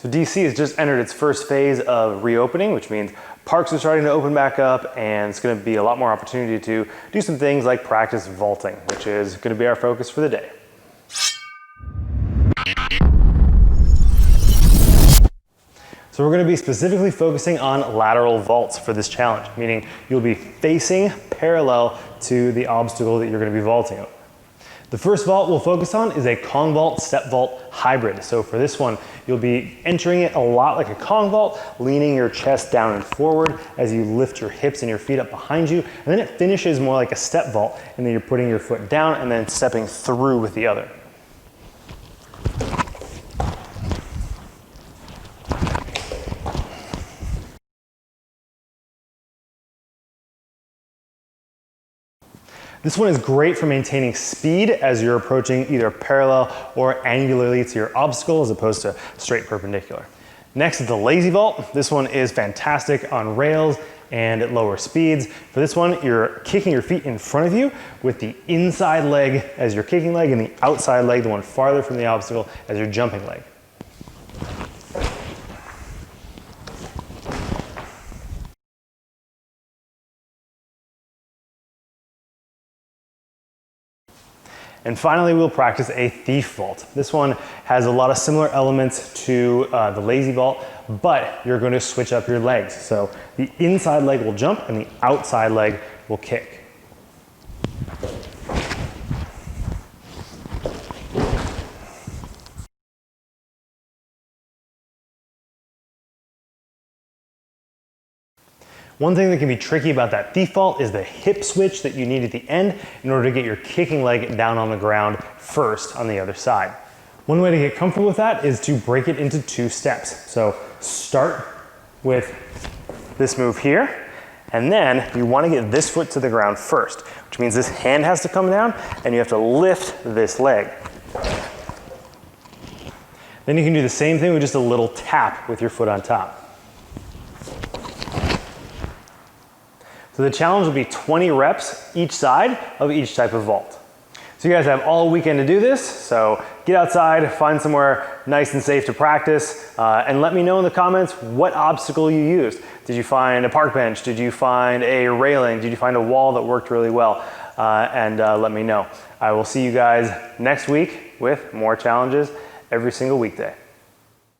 So DC has just entered its first phase of reopening, which means parks are starting to open back up, and it's going to be a lot more opportunity to do some things like practice vaulting, which is going to be our focus for the day. So we're going to be specifically focusing on lateral vaults for this challenge, meaning you'll be facing parallel to the obstacle that you're going to be vaulting over. The first vault we'll focus on is a Kong vault, step vault hybrid. So for this one, you'll be entering it a lot like a Kong vault, leaning your chest down and forward as you lift your hips and your feet up behind you. And then it finishes more like a step vault, and then you're putting your foot down and then stepping through with the other. This one is great for maintaining speed as you're approaching either parallel or angularly to your obstacle as opposed to straight perpendicular. Next is the lazy vault. This one is fantastic on rails and at lower speeds. For this one, you're kicking your feet in front of you with the inside leg as your kicking leg and the outside leg, the one farther from the obstacle, as your jumping leg. And finally, we'll practice a thief vault. This one has a lot of similar elements to the lazy vault, but you're going to switch up your legs. So the inside leg will jump and the outside leg will kick. One thing that can be tricky about that thief vault is the hip switch that you need at the end in order to get your kicking leg down on the ground first on the other side. One way to get comfortable with that is to break it into 2 steps. So start with this move here, and then you want to get this foot to the ground first, which means this hand has to come down and you have to lift this leg. Then you can do the same thing with just a little tap with your foot on top. So the challenge will be 20 reps each side of each type of vault. So you guys have all weekend to do this, so get outside, find somewhere nice and safe to practice, and let me know in the comments what obstacle you used. Did you find a park bench? Did you find a railing? Did you find a wall that worked really well? And let me know. I will see you guys next week with more challenges every single weekday.